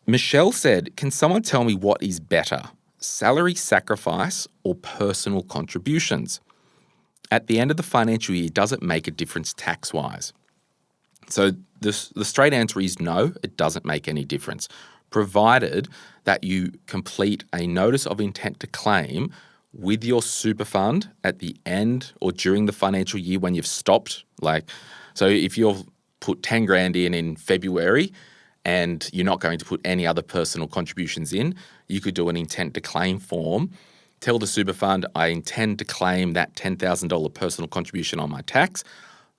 Michelle said, can someone tell me what is better, salary sacrifice or personal contributions? At the end of the financial year, does it make a difference tax-wise? So the straight answer is no, it doesn't make any difference, provided that you complete a notice of intent to claim with your super fund at the end or during the financial year when you've stopped. So if you've put 10 grand in February and you're not going to put any other personal contributions in, you could do an intent to claim form. Tell the super fund, I intend to claim that $10,000 personal contribution on my tax.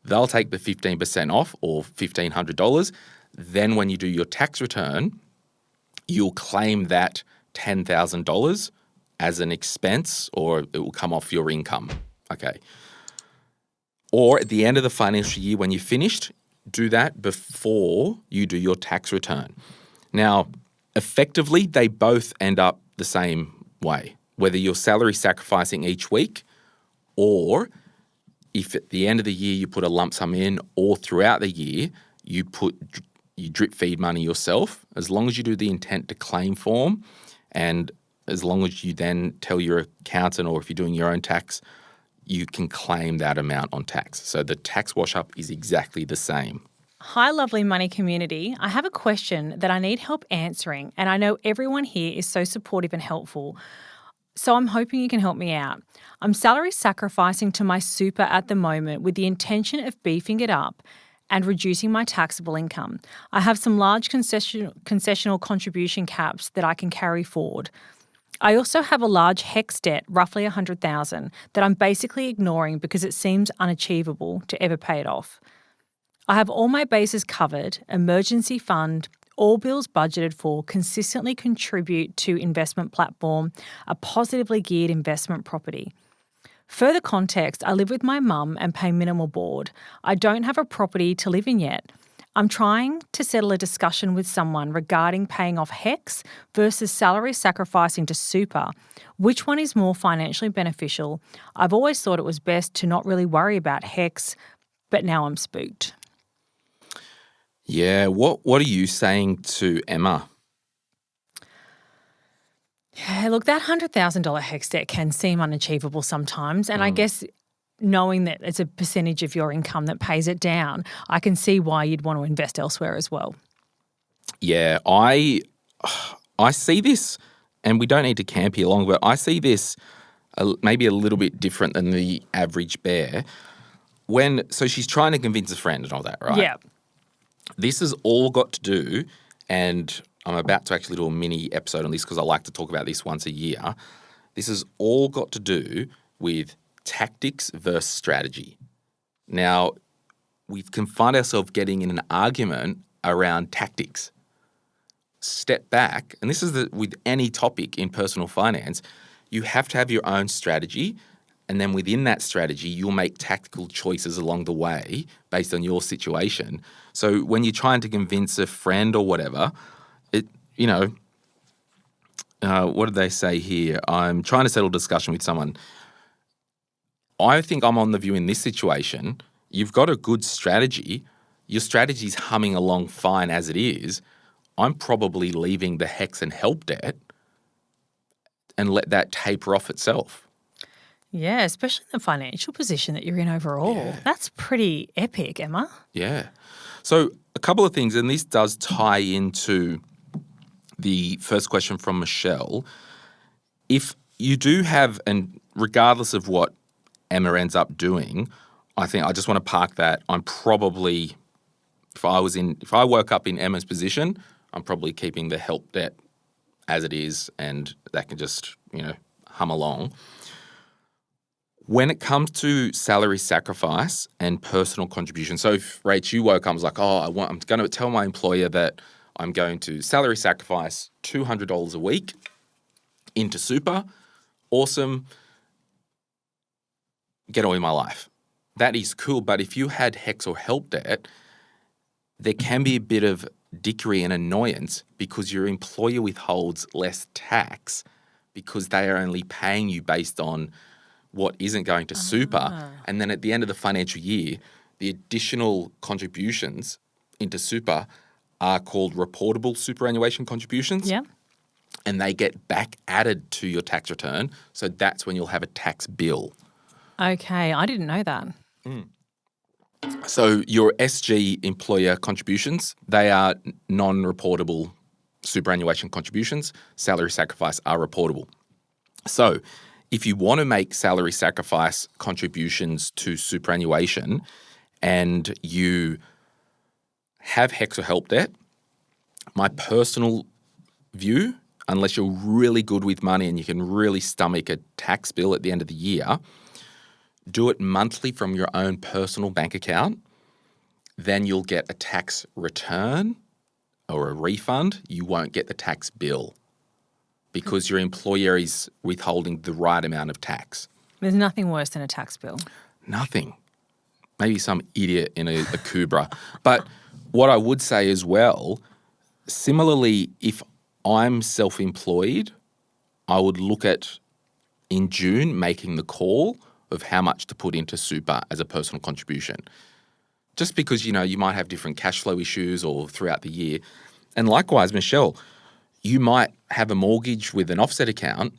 They'll take the 15% off or $1,500. Then when you do your tax return, you'll claim that $10,000 as an expense or it will come off your income. Okay. Or at the end of the financial year when you're finished, do that before you do your tax return. Now, effectively, they both end up the same way, whether you're salary sacrificing each week or if at the end of the year you put a lump sum in or throughout the year you drip feed money yourself, as long as you do the intent to claim form and as long as you then tell your accountant or if you're doing your own tax, you can claim that amount on tax. So the tax wash-up is exactly the same. Hi, lovely money community. I have a question that I need help answering, and I know everyone here is so supportive and helpful. So I'm hoping you can help me out. I'm salary sacrificing to my super at the moment with the intention of beefing it up and reducing my taxable income. I have some large concessional contribution caps that I can carry forward. I also have a large HEX debt, roughly $100,000, that I'm basically ignoring because it seems unachievable to ever pay it off. I have all my bases covered, emergency fund, all bills budgeted for, consistently contribute to investment platform, a positively geared investment property. Further context, I live with my mum and pay minimal board. I don't have a property to live in yet. I'm trying to settle a discussion with someone regarding paying off HEX versus salary sacrificing to super. Which one is more financially beneficial? I've always thought it was best to not really worry about HEX, but now I'm spooked. Yeah, what are you saying to Emma? Yeah, look, that $100,000 HEX debt can seem unachievable sometimes, and I guess knowing that it's a percentage of your income that pays it down, I can see why you'd want to invest elsewhere as well. Yeah, I see this, and we don't need to camp here long, but I see this maybe a little bit different than the average bear. So she's trying to convince a friend and all that, right? Yeah. This has all got to do, and I'm about to actually do a mini episode on this because I like to talk about this once a year. This has all got to do with tactics versus strategy. Now, we can find ourselves getting in an argument around tactics. Step back, and this is with any topic in personal finance, you have to have your own strategy, and then within that strategy, you'll make tactical choices along the way based on your situation. So when you're trying to convince a friend or whatever, what did they say here? I'm trying to settle discussion with someone. I think I'm on the view in this situation, you've got a good strategy. Your strategy's humming along fine as it is. I'm probably leaving the HEX and help debt and let that taper off itself. Yeah, especially the financial position that you're in overall. Yeah. That's pretty epic, Emma. Yeah. So a couple of things, and this does tie into the first question from Michelle. If you do have, and regardless of what Emma ends up doing, I think I just want to park that. I'm probably, if I woke up in Emma's position, I'm probably keeping the help debt as it is, and that can just, hum along. When it comes to salary sacrifice and personal contribution, so if, Rach, you woke up and was like, I'm going to tell my employer that I'm going to salary sacrifice $200 a week into super, awesome, get on with my life. That is cool, but if you had HEX or help debt, there can be a bit of dickery and annoyance because your employer withholds less tax because they are only paying you based on what isn't going to super. And then at the end of the financial year, the additional contributions into super are called reportable superannuation contributions. Yeah. And they get back added to your tax return. So that's when you'll have a tax bill. Okay, I didn't know that. So your SG employer contributions, they are non-reportable superannuation contributions. Salary sacrifice are reportable. So if you want to make salary sacrifice contributions to superannuation and you have HECS or help debt, my personal view, unless you're really good with money and you can really stomach a tax bill at the end of the year, do it monthly from your own personal bank account. Then you'll get a tax return or a refund. You won't get the tax bill because your employer is withholding the right amount of tax. There's nothing worse than a tax bill. Nothing. Maybe some idiot in a Cobra. But what I would say as well, similarly, if I'm self-employed, I would look at, in June, making the call of how much to put into super as a personal contribution. Just because, you might have different cash flow issues or throughout the year. And likewise, Michelle, you might have a mortgage with an offset account.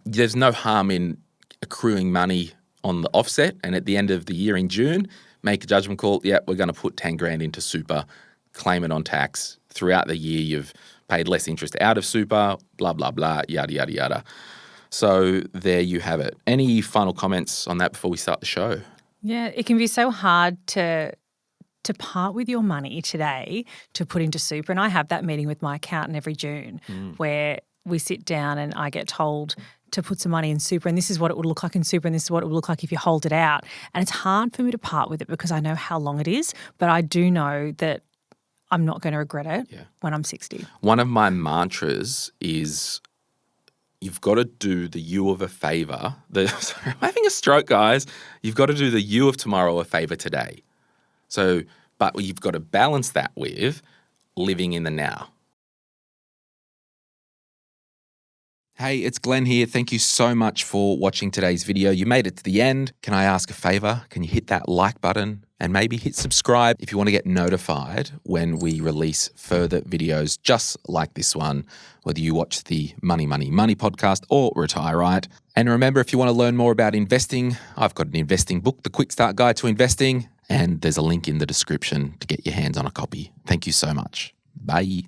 There's no harm in accruing money on the offset, and at the end of the year in June, make a judgment call. Yeah, we're going to put 10 grand into super, claim it on tax. Throughout the year, you've paid less interest out of super, blah, blah, blah, yada, yada, yada. So there you have it. Any final comments on that before we start the show? Yeah, it can be so hard to part with your money today to put into super. And I have that meeting with my accountant every June where we sit down and I get told to put some money in super, and this is what it would look like in super, and this is what it would look like if you hold it out. And it's hard for me to part with it because I know how long it is, but I do know that I'm not going to regret it when I'm 60. One of my mantras is you've got to do the you of a favour. Sorry, I'm having a stroke, guys. You've got to do the you of tomorrow a favour today. So, but you've got to balance that with living in the now. Hey, it's Glen here. Thank you so much for watching today's video. You made it to the end. Can I ask a favor? Can you hit that like button and maybe hit subscribe if you want to get notified when we release further videos just like this one, whether you watch the Money, Money, Money podcast or Retire Right. And remember, if you want to learn more about investing, I've got an investing book, The Quick Start Guide to Investing, and there's a link in the description to get your hands on a copy. Thank you so much. Bye.